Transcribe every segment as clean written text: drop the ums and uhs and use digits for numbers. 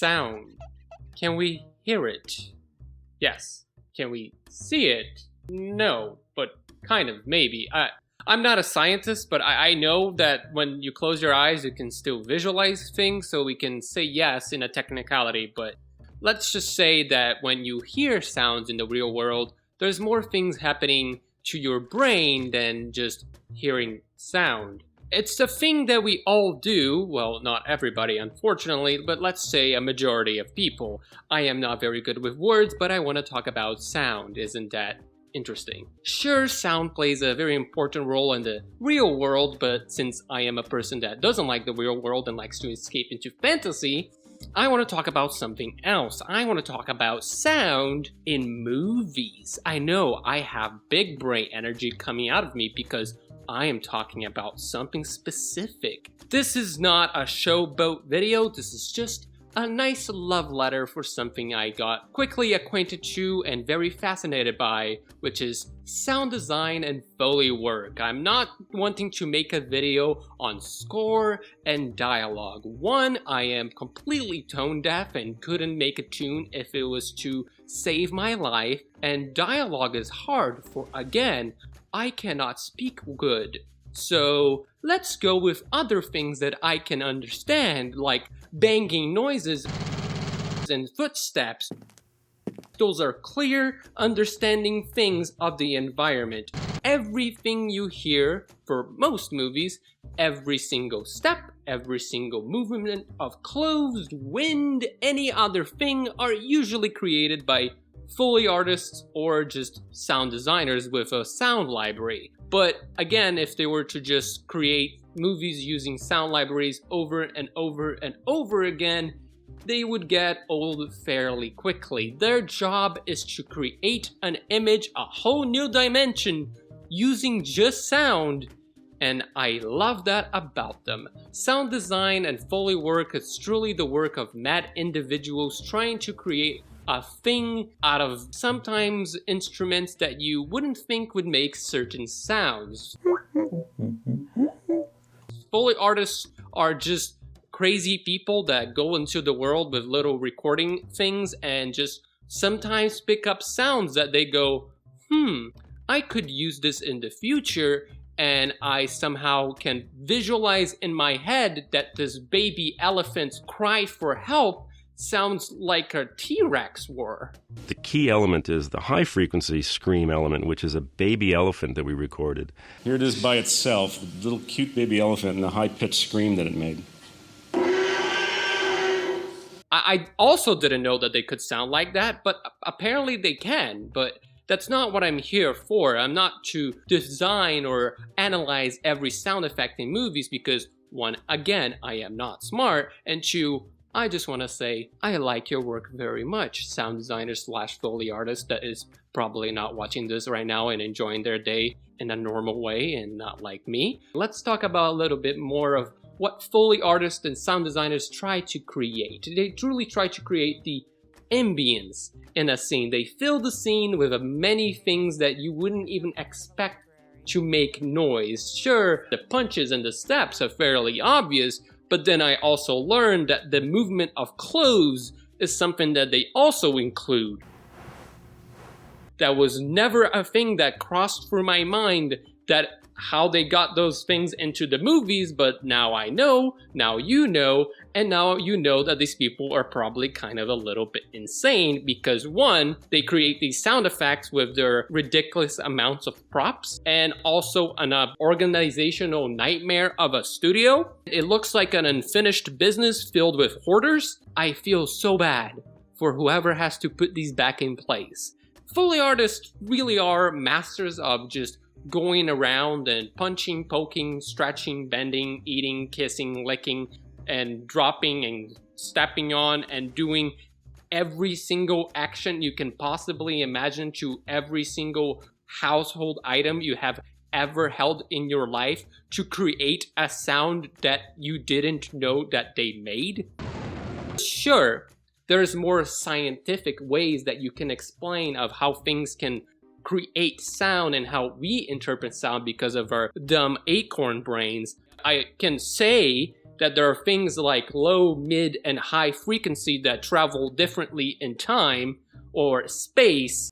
sound? Can we hear it? Yes. Can we see it? No, but kind of, maybe. I'm not a scientist, but I know that when you close your eyes, you can still visualize things, so we can say yes in a technicality, but let's just say that when you hear sounds in the real world, there's more things happening to your brain than just hearing sound. It's a thing that we all do, well, not everybody unfortunately, but let's say a majority of people. I am not very good with words, but I want to talk about sound, isn't that interesting? Sure, sound plays a very important role in the real world, but since I am a person that doesn't like the real world and likes to escape into fantasy, I want to talk about something else. I want to talk about sound in movies. I know I have big brain energy coming out of me because I am talking about something specific. This is not a showboat video, this is just a nice love letter for something I got quickly acquainted to and very fascinated by, which is sound design and Foley work. I'm not wanting to make a video on score and dialogue. One, I am completely tone deaf and couldn't make a tune if it was to save my life, and dialogue is hard for, again, I cannot speak good. So let's go with other things that I can understand, like banging noises and footsteps. Those are clear, understanding things of the environment. Everything you hear for most movies, every single step, every single movement of clothes, wind, any other thing are usually created by Foley artists or just sound designers with a sound library. But again, if they were to just create movies using sound libraries over and over and over again, they would get old fairly quickly. Their job is to create an image, a whole new dimension, using just sound, and I love that about them. Sound design and Foley work is truly the work of mad individuals trying to create a thing out of sometimes instruments that you wouldn't think would make certain sounds. Foley artists are just crazy people that go into the world with little recording things and just sometimes pick up sounds that they go, I could use this in the future, and I somehow can visualize in my head that this baby elephant's cry for help sounds like a T-Rex roar. The key element is the high frequency scream element, which is a baby elephant that we recorded. Here it is by itself, the little cute baby elephant and the high-pitched scream that it made. I also didn't know that they could sound like that, but apparently they can, but that's not what I'm here for. I'm not to design or analyze every sound effect in movies because, one, again, I am not smart, and two, I just want to say, I like your work very much, sound designer / Foley artist that is probably not watching this right now and enjoying their day in a normal way and not like me. Let's talk about a little bit more of what Foley artists and sound designers try to create. They truly try to create the ambience in a scene. They fill the scene with many things that you wouldn't even expect to make noise. Sure, the punches and the steps are fairly obvious, but then I also learned that the movement of clothes is something that they also include. That was never a thing that crossed through my mind, that how they got those things into the movies, but now I know, now you know, and now you know that these people are probably kind of a little bit insane because one, they create these sound effects with their ridiculous amounts of props and also an organizational nightmare of a studio. It looks like an unfinished business filled with hoarders. I feel so bad for whoever has to put these back in place. Foley artists really are masters of just going around and punching, poking, stretching, bending, eating, kissing, licking, and dropping and stepping on and doing every single action you can possibly imagine to every single household item you have ever held in your life to create a sound that you didn't know that they made. Sure, there's more scientific ways that you can explain of how things can create sound and how we interpret sound because of our dumb acorn brains. I can say that there are things like low, mid, and high frequency that travel differently in time or space.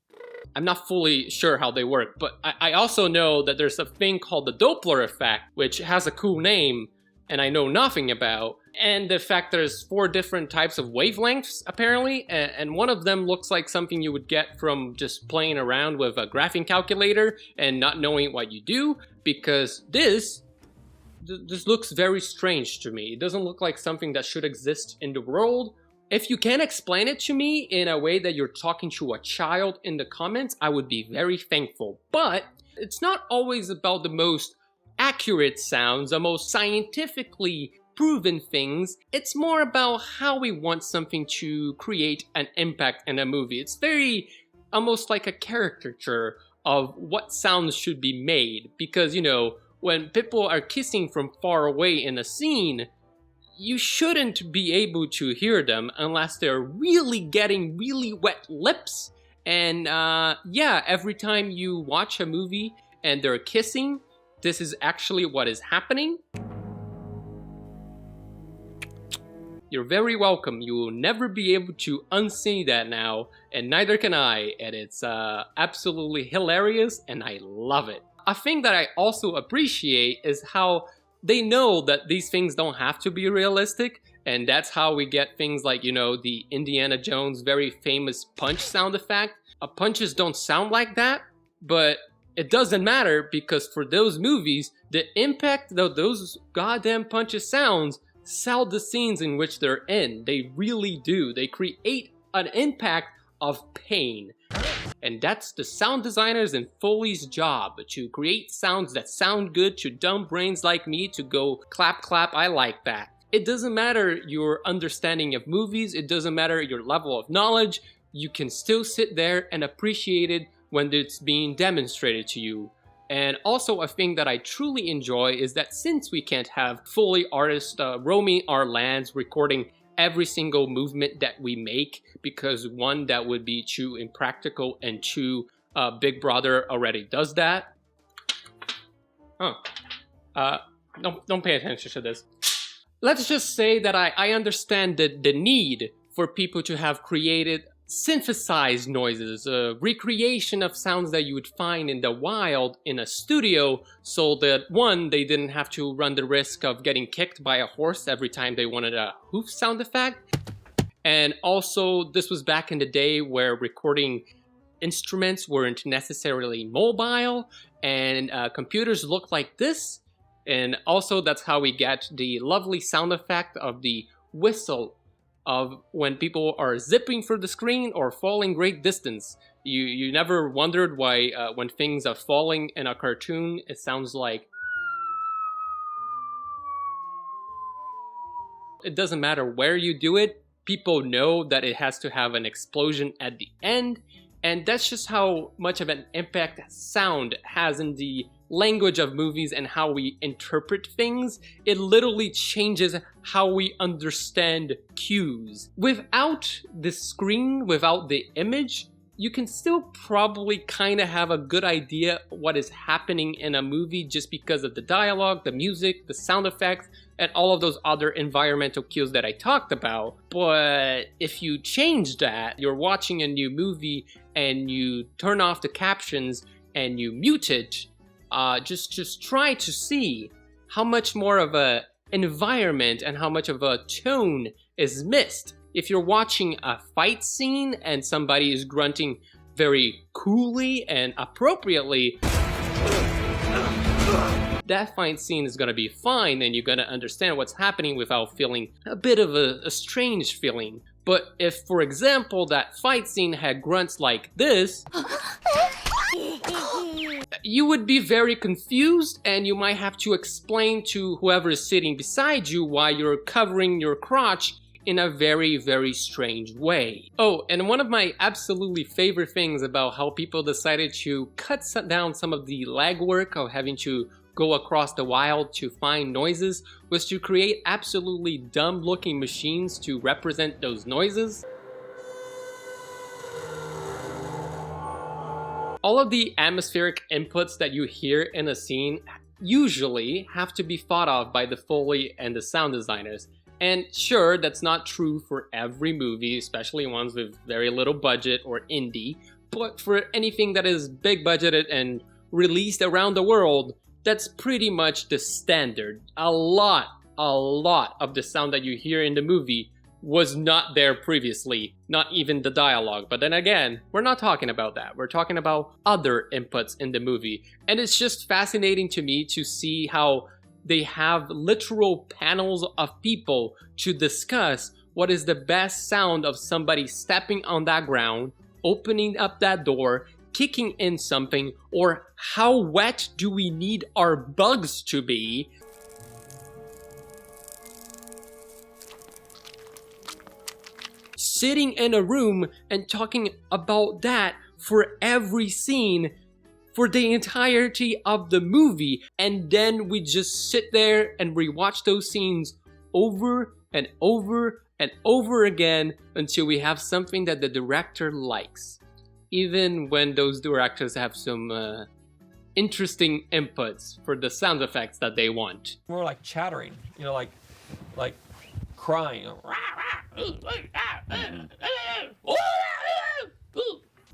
I'm not fully sure how they work, but I also know that there's a thing called the Doppler effect, which has a cool name and I know nothing about. And the fact there's 4 different types of wavelengths, apparently, and one of them looks like something you would get from just playing around with a graphing calculator and not knowing what you do, because this looks very strange to me. It doesn't look like something that should exist in the world. If you can explain it to me in a way that you're talking to a child in the comments, I would be very thankful. But it's not always about the most accurate sounds, the most scientifically proven things. It's more about how we want something to create an impact in a movie. It's very almost like a caricature of what sounds should be made. Because, you know, when people are kissing from far away in a scene, you shouldn't be able to hear them unless they're really getting really wet lips. And yeah, every time you watch a movie and they're kissing, this is actually what is happening. You're very welcome. You will never be able to unsee that now, and neither can I, and it's absolutely hilarious, and I love it. A thing that I also appreciate is how they know that these things don't have to be realistic, and that's how we get things like, you know, the Indiana Jones very famous punch sound effect. Punches don't sound like that, but it doesn't matter, because for those movies, the impact that those goddamn punches sounds sell the scenes in which they're in. They really do. They create an impact of pain. And that's the sound designers and Foley's job, to create sounds that sound good to dumb brains like me to go clap clap, I like that. It doesn't matter your understanding of movies, it doesn't matter your level of knowledge, you can still sit there and appreciate it when it's being demonstrated to you. And also a thing that I truly enjoy is that since we can't have Foley artists roaming our lands recording every single movement that we make, because 1, that would be too impractical, and 2, Big Brother already does that. Don't pay attention to this. Let's just say that I understand the need for people to have created synthesized noises, a recreation of sounds that you would find in the wild in a studio, so that 1, they didn't have to run the risk of getting kicked by a horse every time they wanted a hoof sound effect. And also, this was back in the day where recording instruments weren't necessarily mobile, and computers looked like this. And also, that's how we get the lovely sound effect of the whistle of when people are zipping through the screen or falling great distance. You never wondered why when things are falling in a cartoon, it sounds like... It doesn't matter where you do it, people know that it has to have an explosion at the end, and that's just how much of an impact sound has in the language of movies and how we interpret things. It literally changes how we understand cues. Without the screen, without the image, you can still probably kind of have a good idea what is happening in a movie just because of the dialogue, the music, the sound effects, and all of those other environmental cues that I talked about. But if you change that, you're watching a new movie and you turn off the captions and you mute it, just try to see how much more of a environment and how much of a tone is missed. If you're watching a fight scene and somebody is grunting very coolly and appropriately, that fight scene is gonna be fine and you're gonna understand what's happening without feeling a bit of a strange feeling. But if, for example, that fight scene had grunts like this, you would be very confused, and you might have to explain to whoever is sitting beside you why you're covering your crotch in a very, very strange way. Oh, and one of my absolutely favorite things about how people decided to cut down some of the legwork of having to go across the wild to find noises was to create absolutely dumb looking machines to represent those noises. All of the atmospheric inputs that you hear in a scene usually have to be thought of by the Foley and the sound designers. And sure, that's not true for every movie, especially ones with very little budget or indie, but for anything that is big budgeted and released around the world, that's pretty much the standard. A lot of the sound that you hear in the movie was not there previously, not even the dialogue. But then again, we're not talking about that. We're talking about other inputs in the movie. And it's just fascinating to me to see how they have literal panels of people to discuss what is the best sound of somebody stepping on that ground, opening up that door, kicking in something, or how wet do we need our bugs to be. Sitting in a room and talking about that for every scene for the entirety of the movie, and then we just sit there and rewatch those scenes over and over and over again until we have something that the director likes, even when those directors have some interesting inputs for the sound effects that they want. More like chattering, you know, like crying.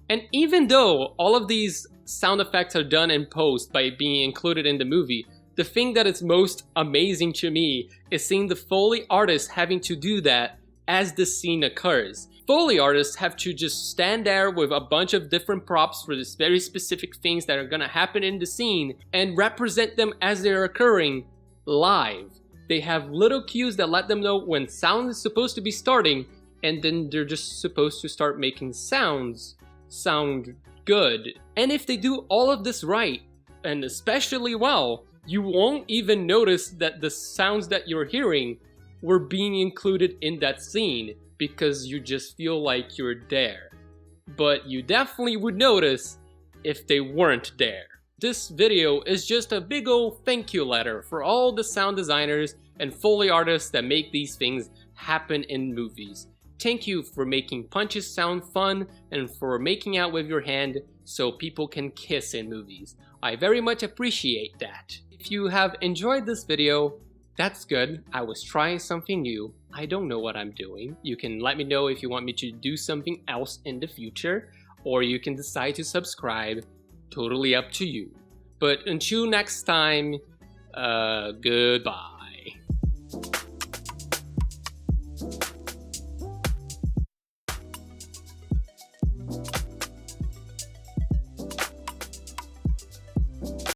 And even though all of these sound effects are done in post by being included in the movie, the thing that is most amazing to me is seeing the Foley artists having to do that as the scene occurs. Foley artists have to just stand there with a bunch of different props for this very specific things that are gonna happen in the scene and represent them as they're occurring live. They have little cues that let them know when sound is supposed to be starting, and then they're just supposed to start making sounds sound good. And if they do all of this right, and especially well, you won't even notice that the sounds that you're hearing were being included in that scene because you just feel like you're there. But you definitely would notice if they weren't there. This video is just a big old thank you letter for all the sound designers and Foley artists that make these things happen in movies. Thank you for making punches sound fun and for making out with your hand so people can kiss in movies. I very much appreciate that. If you have enjoyed this video, that's good. I was trying something new. I don't know what I'm doing. You can let me know if you want me to do something else in the future, or you can decide to subscribe. Totally up to you. But until next time, goodbye.